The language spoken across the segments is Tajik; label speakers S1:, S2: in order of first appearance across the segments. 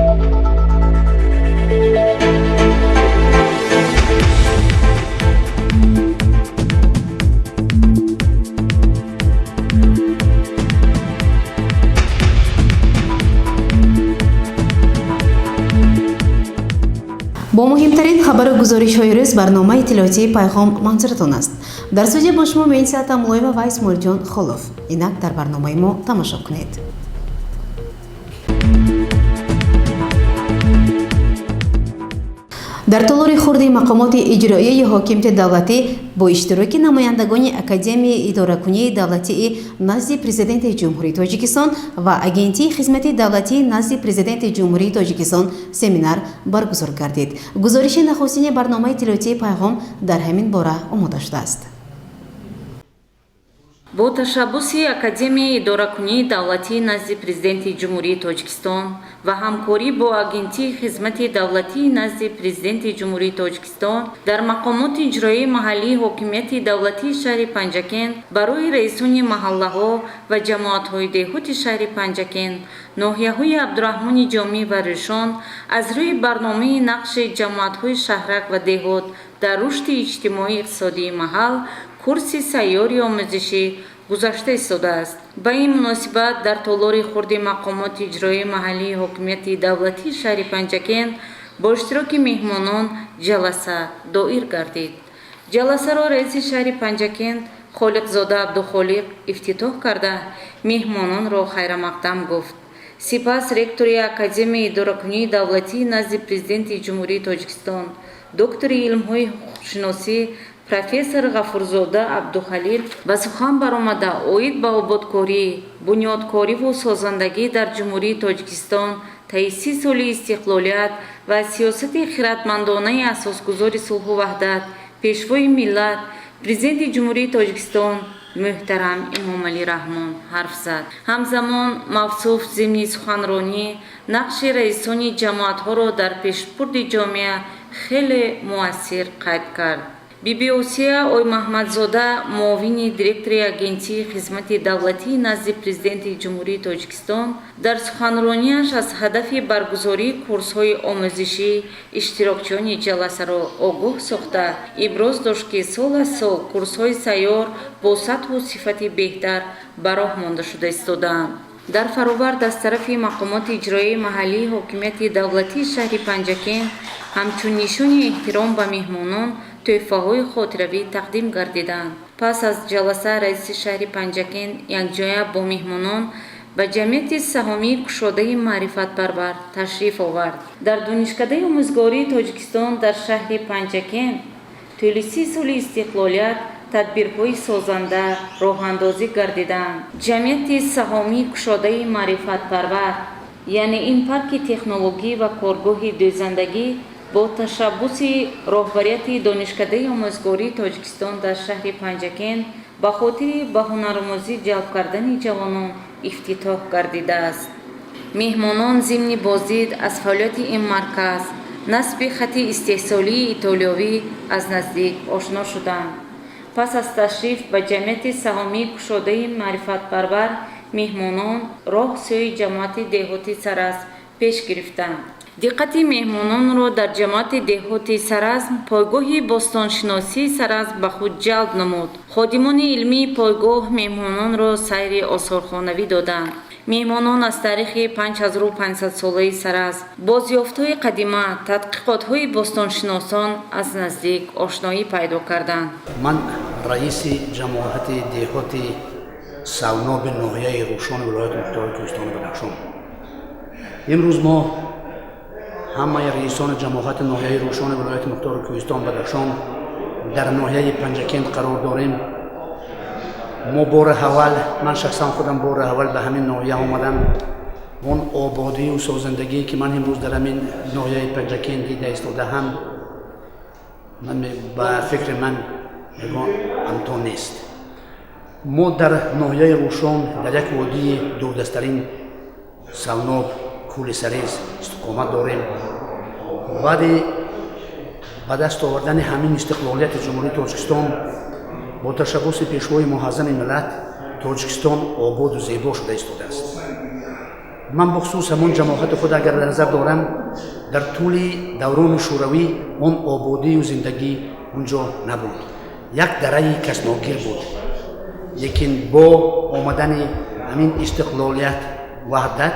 S1: با مهمترین خبر گزارش‌های روز برنامه اطلاعاتی پیغام منظورتان است. در استودیو با شما این ساعت ملایما و اسماعیل جان خلوف. اینک در برنامه ما تماشا کنید. در طلوع خورده مقامات اجرایی حاکمیت دولتی با اشتراک نمایندگان اکادمی اداره‌کنی دولتی نزد پرزیدنت جمهوری تاجیکستان و اگنتی خدمت دولتی نزد پرزیدنت جمهوری تاجیکستان سمینار برگزار گردید. گزارش نخستین برنامه اطلاعاتی پیغام در همین باره آماده شده است.
S2: با تشبث اکادمی اداره‌کنی دولتی نزد پرزیدنت جمهوری تاجیکستان و همکاری با اگنتی خدمت دولتی نزد پرزیدنت جمهوری تاجیکستان در مقامات اجرایی محلی حاکمیت دولتی شهر پنچاکент برای رئیسان محله‌ها و جماعت‌های دهات شهر پنچاکент ناحیه‌های عبدالرحمن جامی و روشن از روی برنامه نقش جماعت‌های شهرک و دهات در رشد اجتماعی اقتصادی محل کورس سیاری آموزشی گذاشته ایستاده است. به این مناسبت در تالار خورد مقامات اجرایی محلی حاکمیت دولتی شهر پنچاکент با اشتراک مهمانان جلسه دایر گردید. جلسه را رئیس شهر پنچاکент خالقزاده عبدالخالق افتتاح کرده مهمانان را خیر مقدم گفت. سپس رکتور اکادمی اداره‌کنی دولتی نزد پرزیدنت جمهوری تاجیکستان دکتر علم‌های حقوق‌شناسی پروفسور غفورزاده عبدالخلیل به سخن برآمده اوید به آبادکاری، بنیادکاری و سازندگی در جمهوری تاجیکستان طی 30 سال استقلالیت و سیاست خردمندانه اساسگذار صلح و وحدت پیشوای ملت پرزیدنت جمهوری تاجیکستان محترم امام علی رحمان حرف زد. همزمان موصوف ضمن سخنرانی نقش رئیسان جماعت‌ها را در پیشبرد جامعه خیلی مؤثر قید کرد. بیبی اوسیا اوی محمدزاده معاون دیرکتور اگنتی خدمت دولتی نزد پرزیدنت جمهوری تاجیکستان در سخنرانیش از هدف برگزاری کورس‌های آموزشی اشتراکچیان جلسه را آگاه ساخته ابراز داشت که سال از سال کورس‌های سیار با سطح و صفت بهتر به راه مانده شده ایستاده‌اند. در فراورد از طرف مقامات اجرایی محلی حاکمیت دولتی شهر پنچاکент همچون نشان احترام به مهمانان تحفه‌های خاطروی تقدیم گردیدند. پس از جلسه رئیس شهر پنچاکент یکجایی با مهمانان به جمعیت سهامی کشاده معرفت پرور تشریف آورد. در دانشکده آموزگاری تاجیکستان در شهر پنچاکент طول 30 سال استقلالیت تدبیرهای سازنده راه اندازی گردیدند. جمعیت سهامی کشاده معرفت پرور یعنی این پارک تکنولوژی و کارگاه دوزندگی با تشبث راهبریت دانشکده آموزگاری تاجیکستان در شهر پنچاکент به خاطر به هنرآموزی جلب کردن جوانان افتتاح گردیده است. مهمانان ضمن بازدید از فعالیت این مرکز نصب خط استحصالی ایتالیایی از نزدیک آشنا شدند. پس از تشریف به جمعیت سهامی کشاده معرفت پرور مهمانان راه سوی جماعت دهاتی سرز پیش گرفتند. دقت مهمانان را در جماعت دهاتی سرز پایگاه باستانشناسی سرز به خود جلب نمود. خادمان علمی پایگاه مهمانان را سیر آثارخوانوی دادند. مهمانان از تاریخ 5500 ساله سرز بازیافت‌های قدیمه تحقیقات‌های باستانشناسان از نزدیک آشنایی پیدا کردند.
S3: من رئیس جماعت دهاتی سوناب ناحیه روشن ولایت مختار کوهستان بدخشان. امروز ما همه رئیسان جماعت ناحیه روشن ولایت مختار کوهستان بدخشان در ناحیه پنچاکент قرار داریم. ما بار اول، من شخصا خودم بار اول به همین ناحیه آمدم. اون آبادی و سازندگی که من امروز در همین ناحیه پنچاکент دیده ایستاده‌ام من به فکر من امکان نیست. ما در ناحیه روشن در یک وادی دوردسترین سوناب کول سریز استقامت داریم. بعد دست آوردن همین استقلالیت جمهوری تاجیکستان با تشبث پیشوای معظم ملت تاجیکستان آباد و زیبا شده ایستاده است. من بخصوص همون جماعت خود اگر در نظر دارم در طول دوران شوروی اون آبادی و زندگی اونجا نبود، یک دره کسناگیر بود، لیکن با آمدن همین استقلالیت وحدت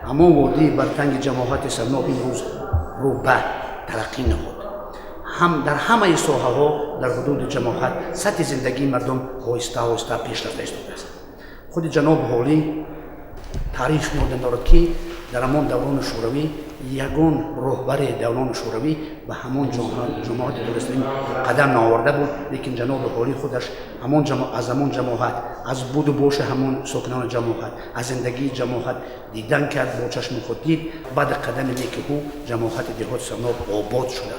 S3: اما وادی بر تنگ جماعت سرناب امروز رو به ترقی نمود. هم در همه ساحه ها در حدود جماعت سطح زندگی مردم آهسته آهسته پیشرفته است. خود جناب حالی تاریخ نمودن دارد که در همان دوران شوروی یگان رهبر دوران شوروی به همان جماعت درستین قدم نآورده بود، لیکن جناب حالی خودش از همان جماعت، از بود و باش همان ساکنان جماعت، از زندگی جماعت دیدن کرد، با چشم خود دید. بعد قدمی که او جماعت دهات سرناب آباد شده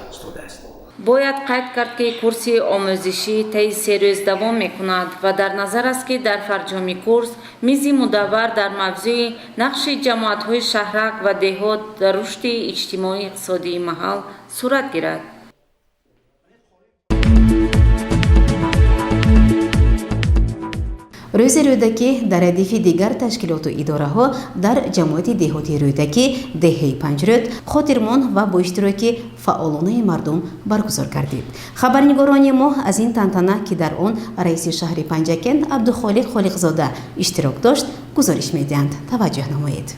S3: است.
S2: бояд қайд кард ки курси омӯзишӣ таи 3 рӯз давом мекунад ва дар назар аст ки дар фарҷоми курс мизи мудаввар дар мавзӯи нақши ҷамоатҳои шаҳрак ва деҳот дар рушди иҷтимоӣ иқтисодии маҳал сурат гирад.
S1: рӯзи рӯдакӣ дар радифи дигар ташкилоту идораҳо дар ҷамоати деҳоти рӯдакӣ деҳаи панҷрӯд хотирмон ва бо иштироки фаъолонаи мардум баргузор гардид. хабарнигорони мо аз ин тантана ки дар он раиси шаҳри панчакент абдухолиқ холиқзода иштирок дошт гузориш медиҳанд. таваҷҷӯҳ намоед.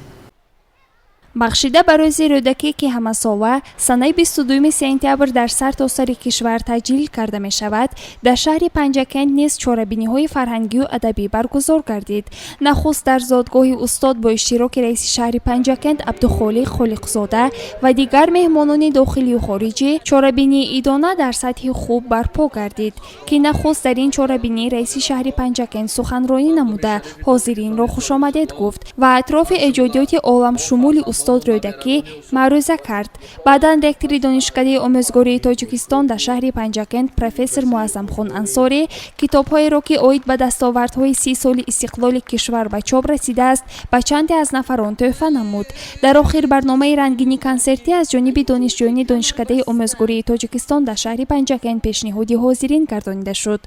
S4: бахшида ба рӯзи рӯдакӣ ки ҳамасова санаи 22 сентябр дар сартосари кишвар таҷлил карда мешавад, дар шаҳри панчакент низ чорабиниҳои фарҳангию адабӣ баргузор гардид. нахуст дар зодгоҳи устод бо иштироки раиси шаҳри панчакент абдухолиқ холиқзода ва дигар меҳмонони дохилию хориҷӣ чорабинии идона дар сатҳи хуб барпо гардид, ки нахуст дар ин чорабинӣ раиси шаҳри панчакент суханронӣ намуда ҳозиринро хушомадед гуфт ва атрофи эҷодиёти оламшумули устод рӯдакӣ маъруза кард. баъдан ректори донишкадаи омӯзгории Тоҷикистон дар шаҳри панчакент профессор Муаззамхон Ансорӣ китобҳоеро ки оид ба дастовардҳои 30 соли истиқлоли кишвар ба чоп расидааст ба чанде аз нафарон тӯҳфа намуд. дар охир барномаи рангини консертӣ аз ҷониби донишҷӯёни донишкадаи омӯзгории Тоҷикистон дар шаҳри панчакент пешниҳоди ҳозирин гардонида шуд.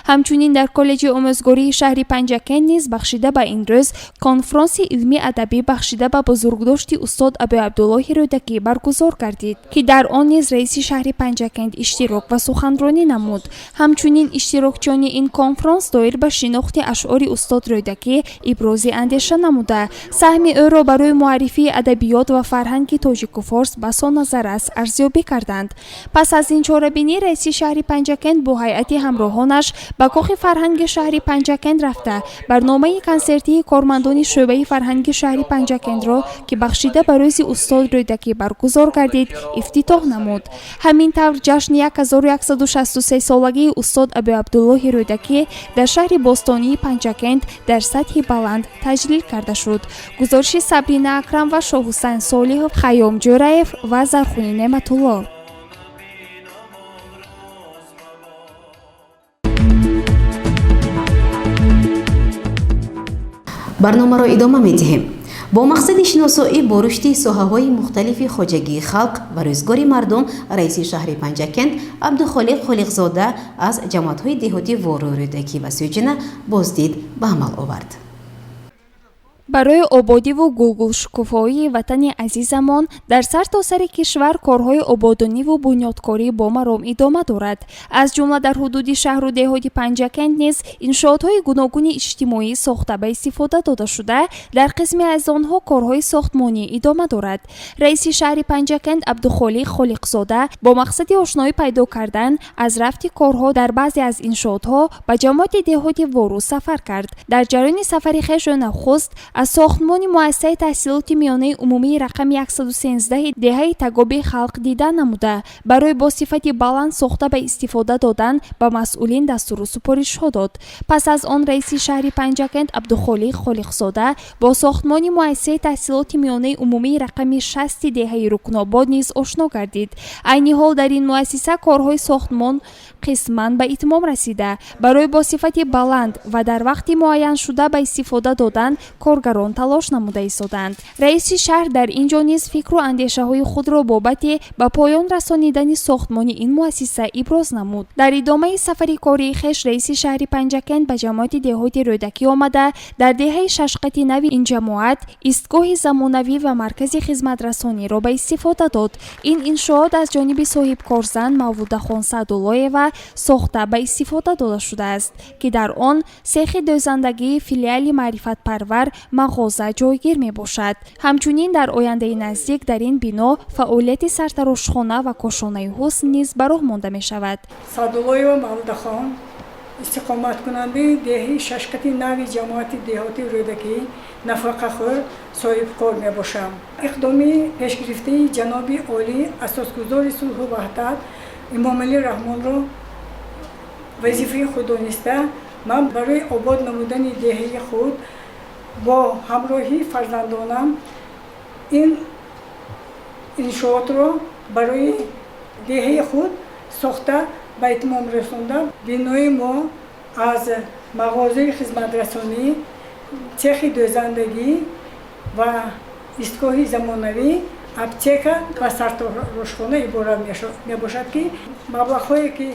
S4: ҳамчунин дар коллеҷи омӯзгории шаҳри панчакент низ бахшида ба ин рӯз конфронси илмӣ адабӣ бахшида ба бузургдошти устод Абу Абдуллоҳи Рӯдакӣ баргузор гардид, ки дар он низ раиси шаҳри панчакент иштирок ва суханронӣ намуд. ҳамчунин иштирокчиёни ин конфронс доир ба шинохти ашъори устод Рӯдакӣ ибрози андеша намуда, саҳми ӯро барои муаррифии адабиёт ва фарҳанги тоҷику форс ба соназарас арзёбӣ карданд. пас аз ин чорабинӣ раиси шаҳри панчакент бо ҳайати ҳамроҳонаш ба коხи фарҳанги шаҳри панчакент рафта барномаи консертии кормандони шӯъбаи фарҳанги шаҳри панчакентро ки бахшида ба рӯзи устод Рӯдакӣ баргузор гардид ифтитоҳ намуд. ҳамин тавр ҷашни 1163-солагии устод Абу Абдуллоҳи Рӯдакӣ дар шаҳри бостонии Панчакент дар сатҳи баланд таҷлил карда шуд. гузориши Сабрина Акрам ва Шоҳусайн Солиҳов, Хаём Ҷӯраев ва Зархуни Неъматулло.
S1: барномаро идома медиҳем. бо мақсади шиносоӣ бо рушди соҳаҳои мухталифи хоҷагии халқ ва рӯзгори мардум, раиси шаҳри панчакент абдухолиқ холиқзода аз ҷамоатҳои деҳотӣ вору рӯдакӣ ва сӯҷина боздид ба амал овард.
S4: барои ободиву гулгулшукуфоии ватани азизамон дар сартосари кишвар корҳои ободониву бунёдкорӣ бо маром идома дорад. аз ҷумла дар ҳудуди шаҳру деҳоти Панчакент низ иншоотҳои гуногуни иҷтимоӣ сохта ба истифода дода шуда, дар қисме аз онҳо корҳои сохтмонӣ идома дорад. раиси шаҳри Панчакент абдухолиқ холиқзода бо мақсади ошноӣ пайдо кардан аз рафти корҳо дар баъзе аз иншоотҳо ба ҷамоати деҳоти вору сафар кард. дар ҷараёни сафари хеш ӯ навхуст аз сохтмони муассисаи таҳсилоти миёнаи умумии рақами 113 деҳаи тагоби халқ дидан намуда, барои бо сифати баланд сохта ба истифода додан ба масъулин дастуру супоришҳо дод. пас аз он раиси шаҳри Панчакент абдухолиқ холиқзода бо сохтмони муассисаи таҳсилоти миёнаи умумии рақами 60 деҳаи Рукнобод низ ошно гардид. айни ҳол дар ин муассиса корҳои сохтмон қисман ба итмом расида, барои бо сифати баланд ва дар вақти муайян шуда ба истифода додан кор کارگران تلاش نموده ایستادند. رئیس شهر در اینجا نیز فکر و اندیشه های خود را بابت به پایان رسانیدن ساختمان این مؤسسه ابراز نمود. در ادامه سفر کاری خویش رئیس شهر پنجکент به جماعت دهاتی رودکی آمده در دهه ششقتی نو این جماعت ایستگاه زمانوی و مرکز خدمت رسانی را به استفاده داد. این انشاءات از جانب صاحب کارزن مولوده خان سعدالله‌یeva ساخته به استفاده داده شده است که در آن سیخ دوزندگی فیلیال معرفت پرور مغازه جایگیر می باشد. همچنین در آینده نزدیک در این بنا فعالیت سرتراشخانه و کاشانه حسن نیز به راه مانده می شود.
S5: سعدالله‌یeva مولوده خان استقامت کننده دهه ششقتی نو جماعت دهاتی رودکی نفقه‌خوار صاحب کار می باشم. اقدامی پیشگرفته جناب عالی اساسگزار صلح و وحدت امام علی رحمان را وظیفه خود دانسته من برای آباد نمودن دهه خود با همراهی فرزندانم این انشاءات را برای دهه خود ساخته به اتمام رسانده. بنای ما از مغازه خدمت رسانی، چرخ دوزندگی و ایستگاه زمانوی اپتیک و سرتراشخانه عبارت می باشد که مبلغ‌هایی که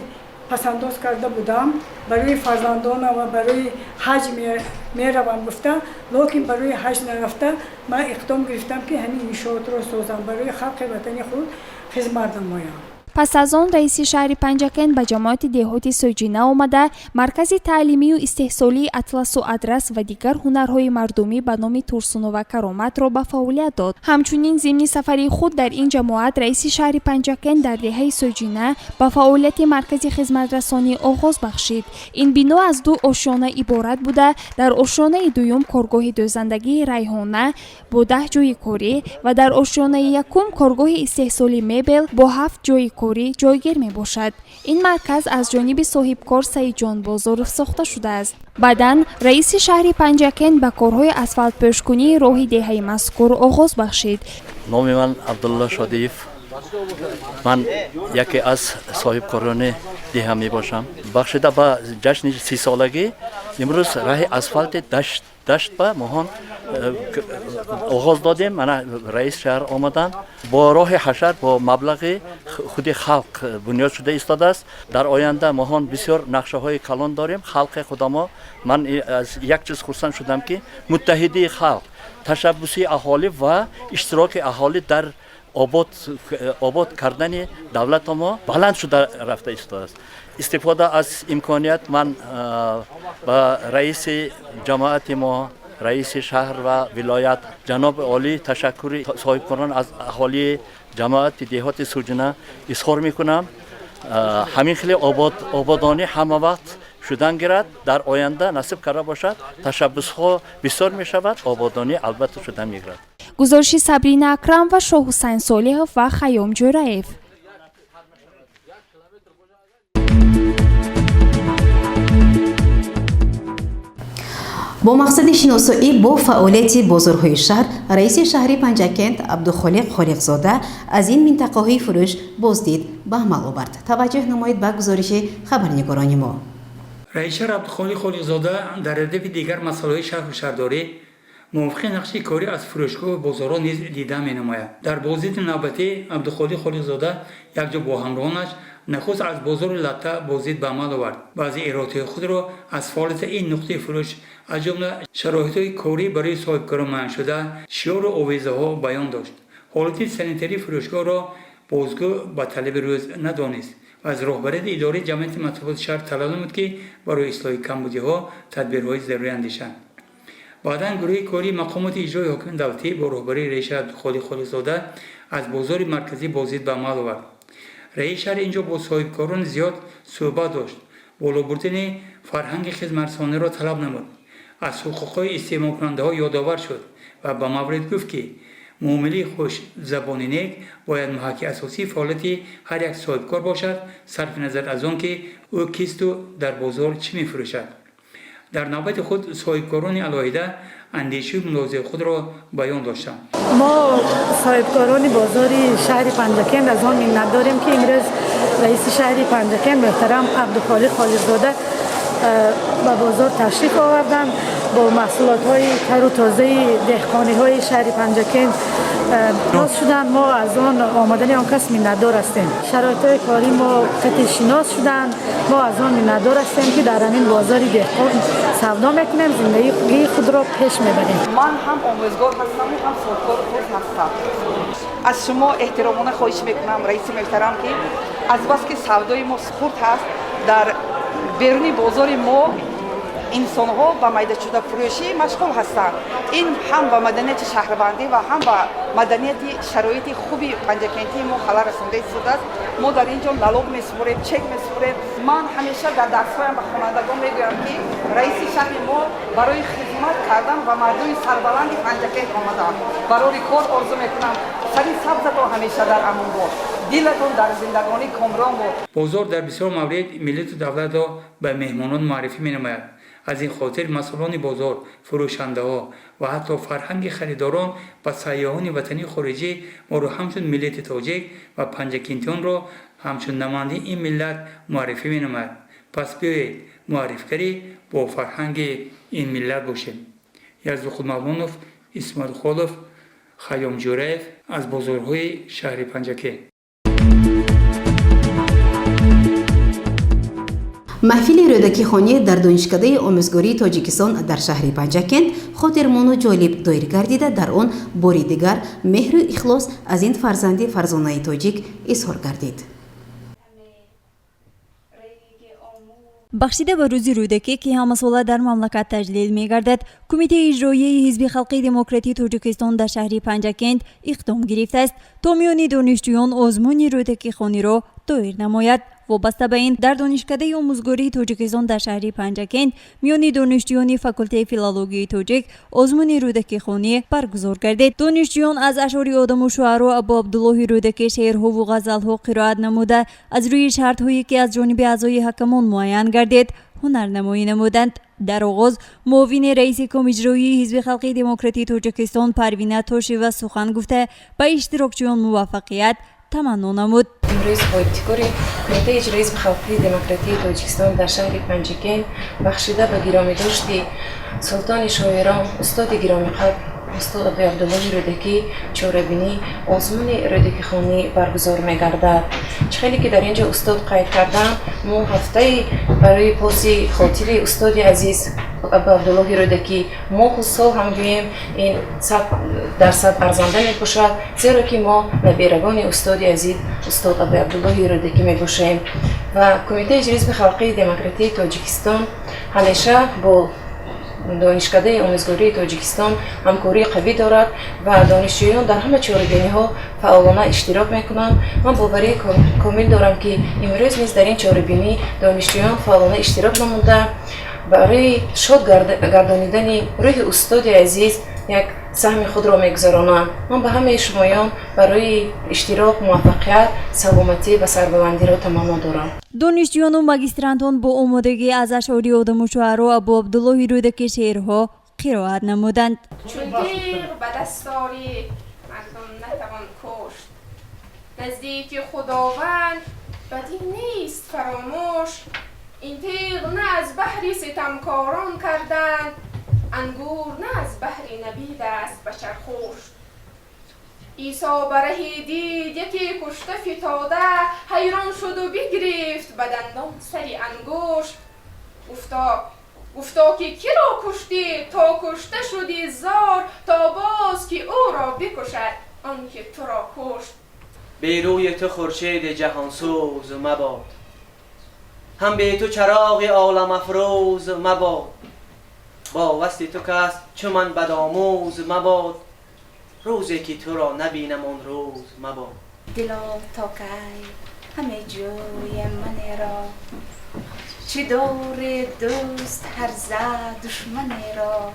S5: پسنداز کرده بودم برای فرزندانم و برای حج می روم گفته، لیکن برای حج نرفته من اقدام گرفتم که همین انشاءات را سازم برای خلق وطن خود خدمت نمایم.
S4: پس از آن رئیس شهر پنجکент به جماعت دهاتی سوجینه آمده مرکز تعلیمی و استحصالی اطلس و ادرس و دیگر هنرهای مردمی به نام ترسونو و کرامت را به فعالیت داد. همچنین ضمن سفری خود در این جماعت رئیس شهر پنجکент در دهه سوجینه به فعالیت مرکز خدمت رسانی آغاز بخشید. این بنا از دو آشیانه عبارت بوده. در آشیانه دوم کارگاه دوزندگی ریحانه با 10 جای کاری و در آشیانه یکم کارگاه استحصالی مبل با 7 جای کاری جایگیر می باشد. این مرکز از جانب صاحب کار سعید جان بازارف ساخته شده است. بعداً رئیس شهر پنجکент به کارهای اسفالت پوشکنی راه دهه مذکور آغاز بخشید.
S6: نام من عبدالله شادیف. من یکی از صاحب کاران دهه می باشم. بخشیده به جشن 30 سالگی امروز راه اسفالت دشت به ماهان آغاز دادیم. من رئیس شهر آمدن با راه حشر با مبلغ خود خلق بنیاد شده ایستاده است. در آینده ماهان بسیار نقشه های کلان داریم. خلق خودما من از یک چیز خرسند شدم که متحدی خلق، تشبثی اهالی و اشتراک اهالی در آباد کردن دولت ما بلند شده رفته ایستاده است. استفاده از امکانیت من با رئیس جماعت ما، رئیس شهر و ولایت جناب عالی تشکر صاحب کاران از اهالی جماعت دهات سوجینه اظهار میکنم. همین خیلی آبادانی همه وقت شدن گیرد. در آینده نصیب کرده باشد تشبث ها بسیار می شود، آبادانی البته شدن می گیرد.
S4: گزارش صبرین اکرم و شاه حسین صالح و خیام جورایف.
S1: با مقصد شناسایی با فعالیت بازارهای شهر، رئیس شهر پنجکент عبدالخالق خالقزاده از این منطقه‌های فروش بازدید به عمل آورد. توجه نمایید به گزارش خبرنگاران ما.
S7: رئیس شهر عبدالخالق خالقزاده در ردیف دیگر مسائل شهر و شهرداری موافق نقش کاری از فروشگاه و بازارها نیز دیده می‌نماید. در بازدید نوبتی عبدالخالق خالقزاده یکجا با همراهانش نخست از بازار لطه بازدید به عمل آورد. بعضی ایرادات خود را از فعالیت این نقطه فروش از جمله شرایط کاری برای صاحبکاران معین شده، شیار و آویزه‌ها بیان داشت. حالت سانیتری فروشگاه را بازگو به طلب روز ندانست و از رهبری اداره جمعیت مطبوعات شهر طلب نمود که برای اصلاح کمبودی‌ها تدبیرهای ضروری اندیشند. بعداً گروه کاری مقامات اجرایی حاکم دولتی با رهبری رئیس عبدالخالق خالقزاده از بازار مرکزی بازدید به عمل آورد. رئیس شهر اینجا با صاحبکاران زیاد صحبت داشت. بالا بردن فرهنگ خدمترسانی را طلب نمود. از حقوق‌های استماع کننده‌ها یادآور شد و به مورد گفت که معامله خوش زبان نیک باید محک اساسی فعالیت هر یک صاحبکار باشد، صرف نظر از آن که او کیست و در بازار چی می‌فروشد. در نوبت خود صاحبکاران علاهیده اندیشه ملاحظه خود را بیان داشتند.
S8: ما صاحبکاران بازار شهر پنجکент از آن منت داریم که امروز رئیس شهر پنجکent محترم عبدالخالق خالقزاده به بازار تشریف آوردند با محصولات‌های تر و تازه دهقانی‌های شهر پنجکент شناس شدن. ما از آن آمدن آن کس منتظر هستیم. شرایط کاری ما قطع شناس شدن. ما از آن منتظر هستیم که در همین بازار دهقان سودا میکنیم، زندگی خود را پیش میبریم.
S9: من هم آموزگار هستم و هم سودکار خود هستم. از شما احترامانه خواهش میکنم رئیس محترم که از بس که سودای ما خرد هست، در بیرون بازار ما انسان‌ها با میدان شده فروشی مشغول هستند. این هم با مدنیت شهروندی و هم با مدنیت شرایط خوبی پنجکنتی ما خلل رسانده شده است. ما در اینجا نالوگ می‌سپاریم، چک می‌سپاریم. من همیشه در درس‌هایم به خوانندگان میگویم که رئیس شهر ما برای خدمت کردن و مردم سربلند پنجکنت آمدند. برای کار آرزو می‌کنم سری سبزتون همیشه در امان باد. دلتون در زندگانی کامران باد.
S7: بازار در بسیار موارد ملت و دولت را به مهمانان معرفی می‌نماید. از این خاطر مسئولان بازار، فروشنده ها و حتی فرهنگ خریداران و سیاحان وطنی خارجی ما را همچون ملت تاجیک و پنجکنتیان را همچون نماینده این ملت معرفی می نماید. پس بیایید معرفی با فرهنگ این ملت باشیم. یزد خودمولانوف، اسماعیل خالوف، خیام جوریف از بازارهای شهر پنجکент.
S1: محفل رودکی خانی در دانشکده آموزگاری تاجیکستان در شهر پنجکент خاطرمون و جالب دایر گردیده. در آن باری دیگر مهر و اخلاص از این فرزند فرزانه تاجیک اظهار گردید.
S10: бахшида ба рӯзи рӯдакӣ ки ҳамасола дар мамлакат таҷлил мегардад, кумитаи иҷроияи ҳизби халқии демократии тоҷикистон дар шаҳри панҷакент иқдом гирифтааст то миёни донишҷӯён озмуни рӯдакихониро доир намояд. вобаста ба ин дар донишкадаи омӯзгории тоҷикистон дар шаҳри панҷакент миёни донишҷӯёни факултаи филологияи тоҷик озмуни рӯдакихонӣ баргузор гардид. донишҷӯён аз ашъори одаму шуъаро абу абдуллоҳи рӯдакӣ шеърҳову ғазалҳо қироат намуда аз рӯи шартҳое ки аз ҷониби аъзои ҳакамон муайян гардид ҳунарнамоӣ намуданд. дар оғоз муовини раиси комиҷроии ҳизби халқии демократии тоҷикистон парвина тошева сухан гуфта ба иштирокчиён муваффақият таманно намуд.
S11: имруз бо иттикори кумитаи иҷроии ҳизби халқии демократии тоҷикистон дар шаҳри панҷакент бахшида ба гиромидошти султони шоирон устоди гиромиқадр устод абу абдуллоҳи рӯдакӣ чорабинӣ озмуни рӯдакихонӣ баргузор мегардад. чихеле ки дар инҷо устод қайд кардам, мо ҳафтаи барои поси хотири устоди азиз абу абдуллоҳи рӯдакӣ моҳу сол ҳам гӯем ин 100% арзанда мебошад, зеро ки мо набирагони устоди азиз устод абу абдуллоҳи рӯдакӣ мебошем ва кумитаи иҷроии ҳизби халқии демократии тоҷикистон ҳамеша бо донишкадаи омӯзгории тоҷикистон ҳамкории қавӣ дорад ва донишҷӯён дар ҳама чорабиниҳо фаъолона иштирок мекунанд. ман боварии комил дорам ки имрӯз низ дар ин чорабинӣ донишҷӯён фаъолона иштирок намуда барои шод гардонидани рӯҳи устоди азиз як саҳми худро мегузаронанд. ман ба ҳамаи шумоён барои иштирок муваффақият, саломатӣ ва сарбаландиро таманно дорам.
S10: донишҷӯёну магистрантон бо омодагӣ аз ашъори одаму шуъаро абу абдуллоҳи рӯдакӣ шеърҳо қироат намуданд.
S12: чун тиғ ба дастори мардум натавон кушт, наздики худованд бадӣ нест фаромӯш. ин тиғ не аз баҳри ситамкорон карданд, ангур не аз баҳри набид аст ба чархӯш. عیسی برهی دید یکی کشته فتاده، حیران شد و بگرفت به دندان سری انگشت. گفتا که کی را کشتی تا کشته شدی زار، تا باز که او را بکشد آن که تو را کشت.
S13: به روی تو خورشید جهان سوز مباد، هم به تو چراغ عالم افروز مباد. با وصل تو کس چو من بدآموز مباد، روزی که تو را نبینم آن روز مباد.
S14: دلا تا کی همه جوی من را، چه دور دوست هر زد دشمن را.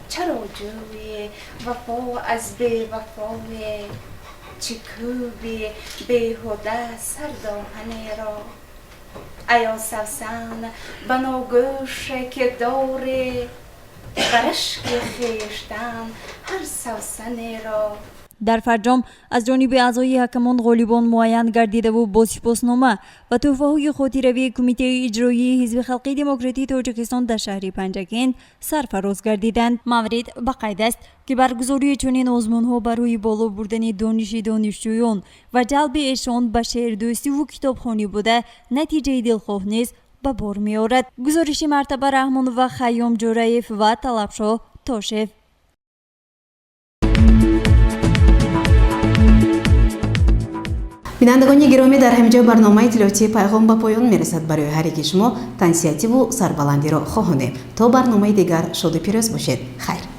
S14: چرا جوی وفا از بی وفای، چه کوبی بیهوده سرداهن را. ایا سوسن بناگوش که داره، برشک خیشتن هر سوسن را.
S10: дар фарҷом аз ҷониби аъзои ҳакамон ғолибон муайян гардидаву бо сипоснома ва тӯҳфаҳои хотиравии кумитаи иҷроии ҳизби халқии демократии тоҷикистон дар шаҳри панчакент сарфароз гардиданд. маврид ба қайд аст ки баргузории чунин озмунҳо барои боло бурдани дониши донишҷӯён ва ҷалби эшон ба шеърдӯстиву китобхонӣ буда натиҷаи дилхоҳ низ ба бор меорад. гузориши мартаба раҳмон ва хайём ҷӯраев ва талабшоҳ тошев.
S1: бинандагони гиромӣ, дар ҳамҷо барномаи иттилоотии пайғом ба поён мерасад. барои ҳар яки шумо тансиативу сарбаландиро хоҳонем. то барномаи дигар шоду пирӯз бошед. хайр.